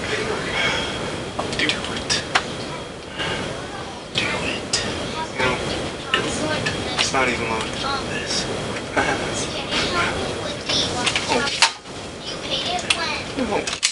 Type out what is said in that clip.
Do it. Do it. No. It's not even loaded. This. Oh. No.